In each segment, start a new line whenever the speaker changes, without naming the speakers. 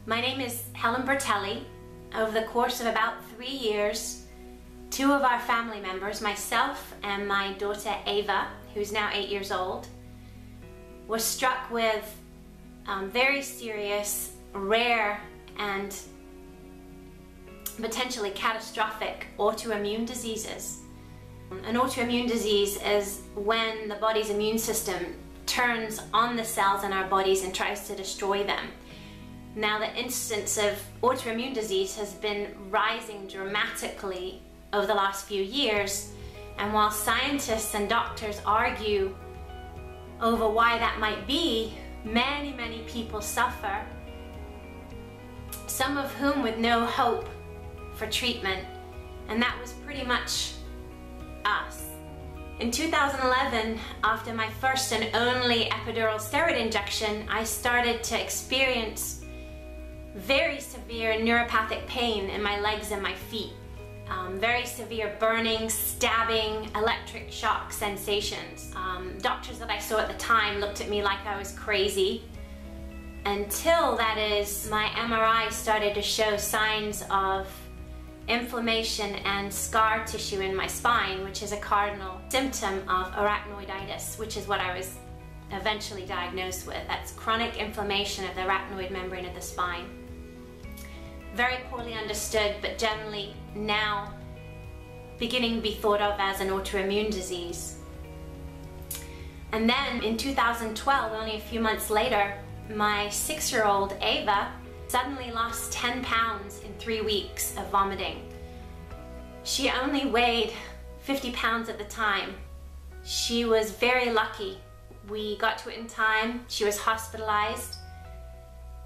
My name is Helen Bertelli. Over the course of about 3 years, two of our family members, myself and my daughter Ava, who's now 8 years old, were struck with very serious, rare, and potentially catastrophic autoimmune diseases. An autoimmune disease is when the body's immune system turns on the cells in our bodies and tries to destroy them. Now, the incidence of autoimmune disease has been rising dramatically over the last few years, and while scientists and doctors argue over why that might be, many people suffer, some of whom with no hope for treatment, and that was pretty much us. In 2011, after my first and only epidural steroid injection, I started to experience very severe neuropathic pain in my legs and my feet. Very severe burning, stabbing, electric shock sensations. Doctors that I saw at the time looked at me like I was crazy, until, that is, my MRI started to show signs of inflammation and scar tissue in my spine, which is a cardinal symptom of arachnoiditis, which is what I was eventually diagnosed with. That's chronic inflammation of the arachnoid membrane of the spine. Very poorly understood, but generally now beginning to be thought of as an autoimmune disease. And then in 2012, only a few months later, my 6-year-old Ava suddenly lost 10 pounds in 3 weeks of vomiting. She only weighed 50 pounds at the time. She was very lucky. We got to it in time. She was hospitalized,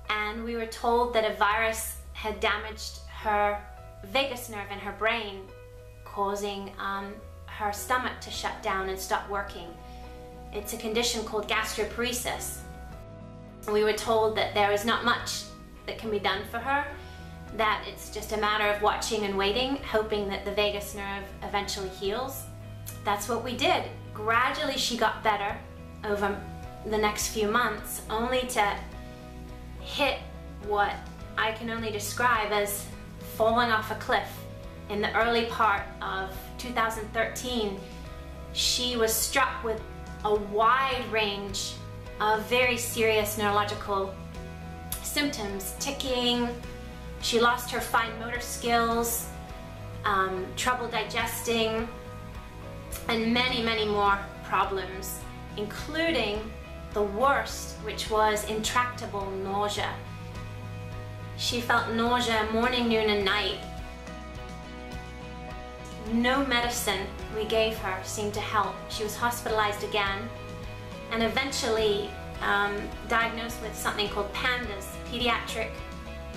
and we were told that a virus had damaged her vagus nerve in her brain, causing her stomach to shut down and stop working. It's a condition called gastroparesis. We were told that there was not much that can be done for her, that it's just a matter of watching and waiting, hoping that the vagus nerve eventually heals. That's what we did. Gradually she got better over the next few months, only to hit what I can only describe as falling off a cliff. In the early part of 2013, she was struck with a wide range of very serious neurological symptoms. Ticking, she lost her fine motor skills, trouble digesting, and many more problems, including the worst, which was intractable nausea. She felt nausea morning, noon, and night. No medicine we gave her seemed to help. She was hospitalized again, and eventually diagnosed with something called PANDAS, pediatric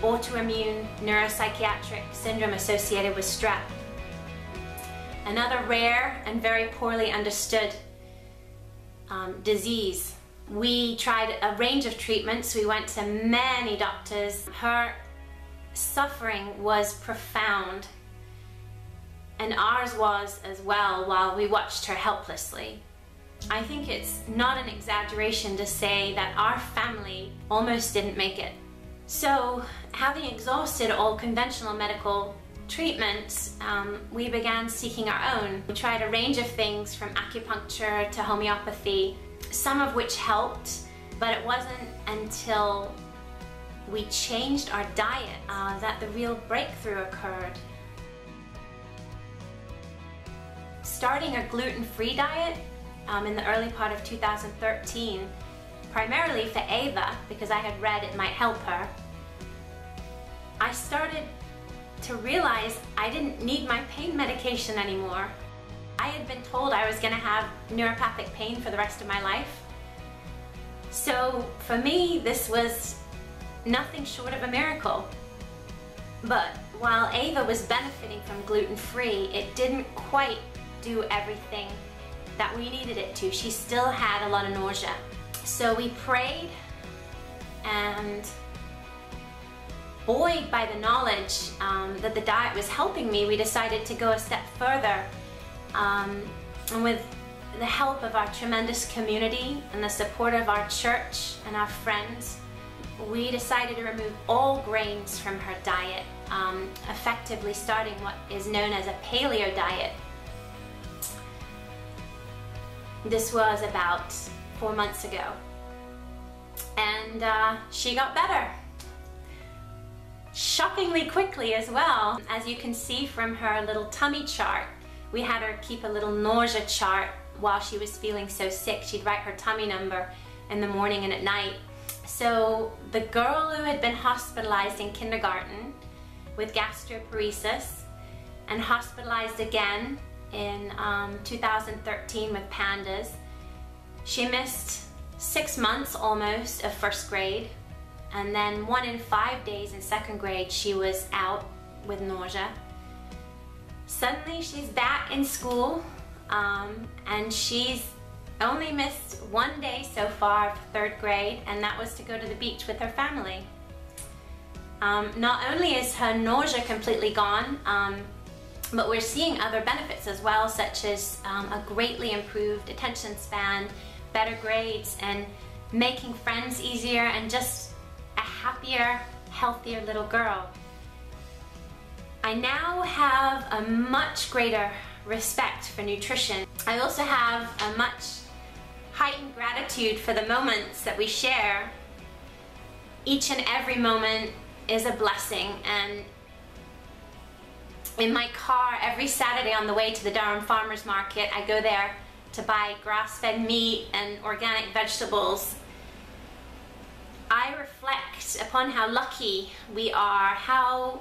autoimmune neuropsychiatric syndrome associated with strep. Another rare and very poorly understood disease. We tried a range of treatments. We went to many doctors. Her suffering was profound, and ours was as well, while we watched her helplessly. I think it's not an exaggeration to say that our family almost didn't make it. So, having exhausted all conventional medical treatments, we began seeking our own. We tried a range of things, from acupuncture to homeopathy, some of which helped, but it wasn't until we changed our diet that the real breakthrough occurred. Starting a gluten-free diet in the early part of 2013, primarily for Ava, because I had read it might help her, I started to realize I didn't need my pain medication anymore. I had been told I was going to have neuropathic pain for the rest of my life. So for me, this was nothing short of a miracle. But while Ava was benefiting from gluten-free, it didn't quite do everything that we needed it to. She still had a lot of nausea. So we prayed, and buoyed by the knowledge that the diet was helping me, we decided to go a step further. And with the help of our tremendous community and the support of our church and our friends, we decided to remove all grains from her diet, effectively starting what is known as a paleo diet. This was about 4 months ago, and she got better. Shockingly quickly as well. As you can see from her little tummy chart, we had her keep a little nausea chart while she was feeling so sick. She'd write her tummy number in the morning and at night. So the girl who had been hospitalized in kindergarten with gastroparesis and hospitalized again in 2013 with pandas, she missed 6 months almost of first grade, and then 1 in 5 days in second grade she was out with nausea. Suddenly she's back in school, and she's only missed 1 day so far of third grade, and that was to go to the beach with her family. Not only is her nausea completely gone, but we're seeing other benefits as well, such as a greatly improved attention span, better grades, and making friends easier, and just a happier, healthier little girl. I now have a much greater respect for nutrition. I also have a much heightened gratitude for the moments that we share. Each and every moment is a blessing, and in my car every Saturday on the way to the Durham Farmers Market, I go there to buy grass-fed meat and organic vegetables. I reflect upon how lucky we are, how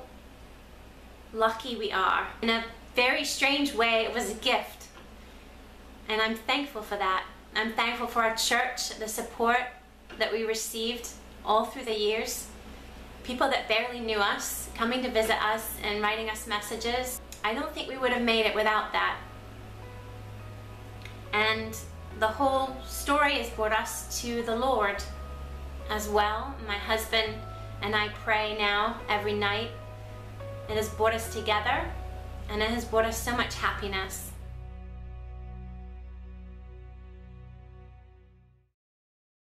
lucky we are. In a very strange way, it was a gift, and I'm thankful for that. I'm thankful for our church, the support that we received all through the years. People that barely knew us, coming to visit us and writing us messages. I don't think we would have made it without that. And the whole story has brought us to the Lord as well. My husband and I pray now every night. It has brought us together, and it has brought us so much happiness.